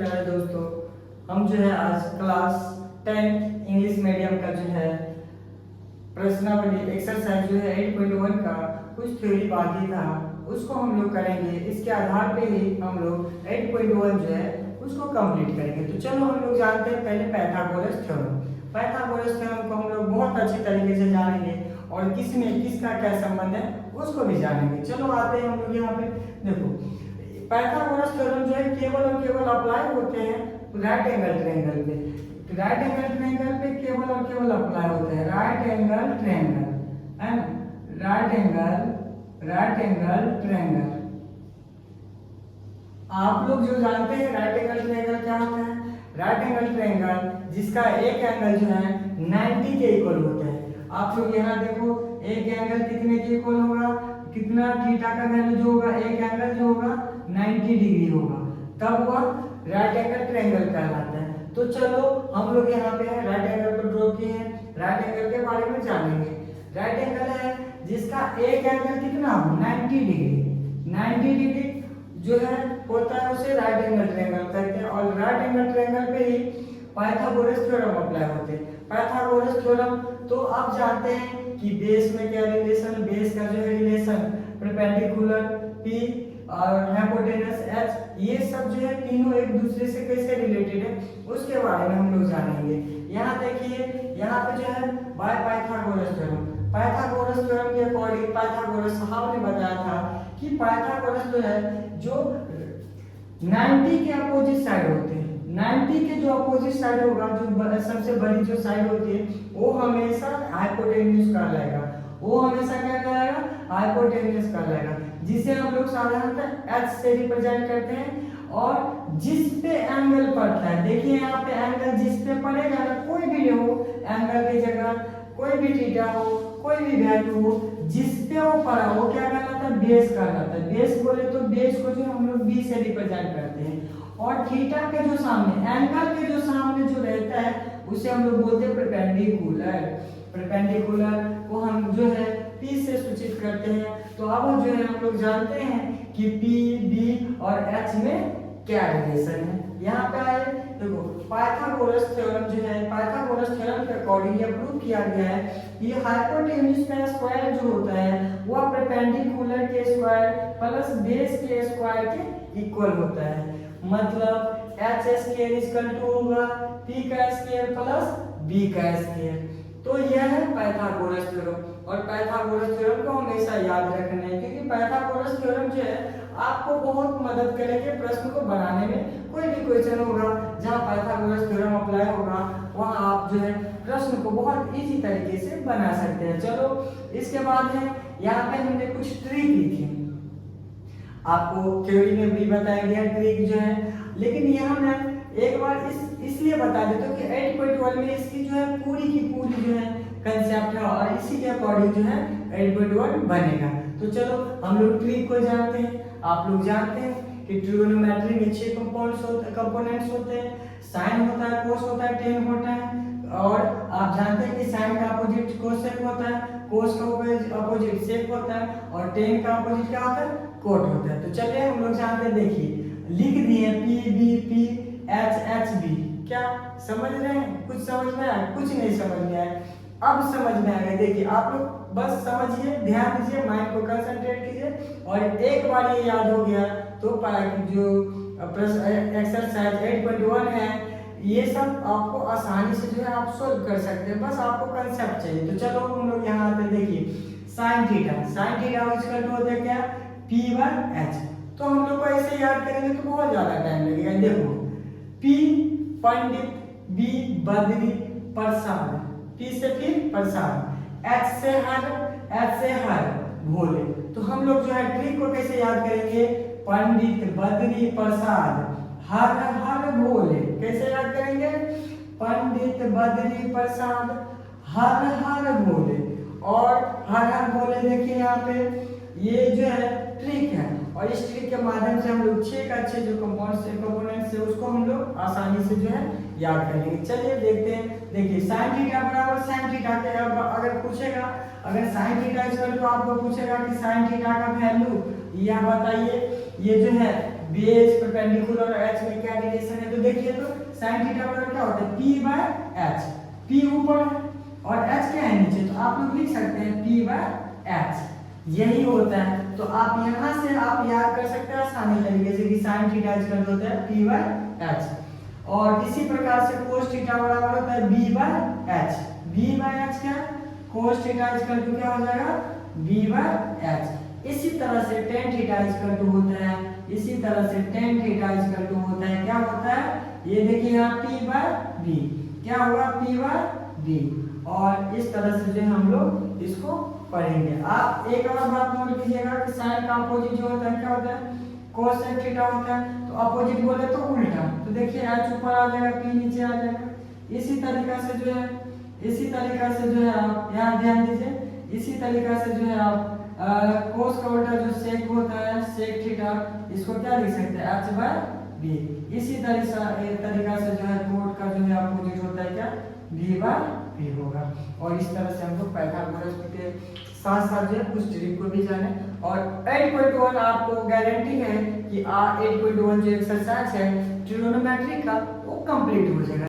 प्यारे दोस्तों, हम जो है आज क्लास 10 इंग्लिश मीडियम का जो है प्रश्नावली एक्सरसाइज जो है 8.1 का कुछ थ्योरी बाकी था, उसको हम लोग करेंगे। इसके आधार पे ही हम लोग 8.1 जो है उसको कंप्लीट करेंगे। तो चलो हम लोग जानते हैं पहले पाइथागोरस थ्योरम। पाइथागोरस थ्योरम को हम लोग बहुत अच्छी तरीके से जानेंगे और किसमें किसका क्या संबंध है उसको भी जानेंगे। चलो आते हैं हम लोग यहाँ पे। देखो, पाइथागोरस थ्योरम जो है केवल और केवल अप्लाई होते हैं राइट एंगल ट्रायंगल पे। राइट एंगल ट्रायंगल पे केवल और केवल अप्लाई होते हैं राइट एंगल ट्रायंगल, है ना। राइट एंगल ट्रायंगल आप लोग जो जानते हैं राइट एंगल ट्रायंगल क्या होता है। राइट एंगल ट्रायंगल जिसका एक एंगल जो है 90 के इक्वल होता है। आप लोग यहाँ देखो, एक एंगल कितने के इक्वल होगा, कितना थीटा का वैल्यू जो होगा, एक एंगल जो होगा 90 डिग्री होगा, तब वह राइट एंगल ट्रायंगल कहलाता है। तो चलो हम लोग यहाँ पे राइट एंगल को ड्रॉ किए हैं, राइट एंगल के बारे में जानेंगे। राइट एंगल है जिसका एक एंगल कितना हो 90 डिग्री। 90 डिग्री जो है होता है उसे राइट एंगल ट्रायंगल कहते हैं। और राइट एंगल ट्रायंगल पे ही पाइथागोरस थ्योरम अप्लाई होते हैं। पाइथागोरस थ्योरम तो आप जानते हैं कि बेस में क्या रिलेशन, बेस का जो है रिलेशन परपेंडिकुलर p और हाइपोटेनस h, ये सब जो है तीनों एक दूसरे से कैसे रिलेटेड है उसके बारे में हम लोग जानेंगे। यहाँ देखिए, यहाँ पे जो है by Pythagoras theorem. Pythagoras theorem के अकॉर्डिंग पाइथागोरस साहब ने बताया था कि पाइथागोरस जो है जो 90 के अपोजिट साइड होते हैं, 90 के जो अपोजिट साइड होगा, जो सबसे बड़ी जो साइड होती है वो हमेशा हाइपोटेन्यूज कहलाएगा। वो हमेशा क्या कहलाएगा, हाइपोटेन्यूज कहलाएगा, जिसे हम लोग साधारणतः h से रिप्रेजेंट करते हैं। और जिस पे एंगल पड़ता है, देखिए यहाँ पे एंगल जिस पे पड़ेगा ना, कोई भी हो एंगल की जगह, कोई भी थीटा हो, कोई भी वैल्यू हो, जिस पे वो पड़ा वो क्या कहलाता है, बेस कहलाता है। बेस बोले तो बेस को जो हम लोग b से रिप्रेजेंट करते हैं। और थीटा के जो सामने, एंगल के जो सामने जो रहता है उसे हम लोग बोलते हैं परपेंडिकुलर। परपेंडिकुलर को हम जो है p से सूचित करते हैं। तो अब जो है हम लोग जानते हैं कि p, b और h में क्या रिलेशन है। यहाँ पे आए देखो, पाइथागोरस थ्योरम जो है, पाइथागोरस थ्योरम के अकॉर्डिंग ये प्रूव किया गया है कि हाइपोटेन्यूज का स्क्वायर जो होता है वह परपेंडिकुलर के स्क्वायर प्लस बेस के स्क्वायर के इक्वल होता है। मतलब h स्क्वायर इक्वल टू होगा p का स्क्वायर प्लस b का स्क्वायर। तो यह है पाइथागोरस थ्योरम। और पाइथागोरस थ्योरम को हमेशा याद रखना है, क्योंकि पाइथागोरस थ्योरम जो है आपको बहुत मदद करेंगे प्रश्न को बनाने में। कोई भी क्वेश्चन होगा जहां पाइथागोरस थ्योरम अप्लाई होगा, वहां आप जो है प्रश्न को बहुत इजी तरीके से बना सकते हैं। चलो इसके बाद है यहाँ पे हमने कुछ ट्रिक लिखी, आपको थ्योरी में भी बताया गया ट्रिक जो है, लेकिन यहाँ मैं एक बार इसलिए बता देता हूँ कि 8.1 में इसकी जो है पूरी की पूरी जो है कंसेप्ट है और इसी के अकॉर्डिंग जो है 8.1 बनेगा। तो चलो हम लोग ट्रिक को जानते हैं। आप लोग जानते हैं कि ट्रिगोनोमेट्री में 6 कंपोनेंट्स होते हैं, साइन होता है, कोस होता है, टेन होता है। और आप जानते हैं कि साइन का अपोजिट कोसेक होता है, कोस का अपोजिट सेक होता है और टेन का अपोजिट क्या होता है, कोट होता है। तो चलिए हम लोग जानते हैं, देखिए लिख दिए P B P H B. क्या समझ रहे हैं, कुछ समझ में आया, कुछ नहीं समझ में आया, अब समझ में आ गया। देखिए आप लोग बस समझिए, ध्यान दीजिए, माइंड को कंसंट्रेट कीजिए और एक बार ये याद हो गया तो जो एक्सरसाइज 8.1 है ये सब आपको आसानी से जो है आप सोल्व कर सकते हैं, बस आपको कंसेप्ट चाहिए। तो चलो हम लोग यहाँ आते, देखिए साइन थीटा इक्वल टू होता है क्या, p/h। तो हम लोग को ऐसे याद करेंगे तो बहुत ज्यादा टाइम लगेगा। देखो p पंडित, b बद्री प्रसाद, p से फिर प्रसाद, h से हर भोले। तो हम लोग जो है ट्रिक को कैसे याद करेंगे, पंडित बद्री प्रसाद हर भोले, कैसे याद करेंगे, पंडित बद्री प्रसाद हर भोले। और हर भोले देखिए यहाँ पे ये जो है ट्रिक है, और इस ट्रिक के माध्यम से हम लोग 6 का 6 जो कंपोनेंट्स है उसको हम लोग आसानी से जो है याद करेंगे। चलिए देखते हैं। देखिए साइन थीटा बराबर साइन थीटा के, अगर पूछेगा, अगर साइन थीटा इक्वल टू आपको पूछेगा कि साइन थीटा का वैल्यू यह बताइए, ये जो है बेस परपेंडिकुलर और h में क्या रिलेशन है। तो देखिए तो साइन थीटा बराबर क्या होता है पी बाय एच। पी ऊपर है और एच क्या है नीचे, तो आप लोग लिख सकते हैं पी बाय एच, यही होता है। तो आप यहाँ से आप याद कर सकते हैं आसानी तरीके से कि साइन थीटा इक्वल होता है पी बाय एच। और इसी प्रकार से कोस थीटा बराबर होता है B by H. B by H क्या, कोस थीटा इक्वल टू क्या हो जाएगा बी बाय एच। इसी तरह से टेन थीटा इक्वल टू होता है, इसी तरह से टेन थीटा इक्वल टू होता है, क्या होता है ये देखिए यहाँ पी बाय बी, क्या होगा पी बाय बी। और इस तरह से जो हम लोग इसको पढ़ेंगे। आप एक और बात नोट कीजिएगा कि साइन का अपोजिट जो होता है क्या होता है cos sec थीटा होता है। तो अपोजिट बोले तो उल्टा, तो देखिए h ऊपर आ जाएगा p नीचे आ जाएगा। इसी तरीका से जो है, इसी तरीका से जो है आप यहाँ ध्यान दीजिए, इसी तरीका से जो है आप cos का उल्टा जो sec होता है sec थीटा, इसको क्या लिख सकते हैं h बाय b। इसी तरीका से जो है cot का जो है अपोजिट होता है क्या b बाय b होगा। और इस तरह से हम लोग पाइथागोरस के साथ साथ जो है कुछ ट्रिक को भी जाने। और 8.1 आपको गारंटी है कि 8.1 जो एक्सरसाइज है ट्रिग्नोमेट्री का वो कंप्लीट हो जाएगा।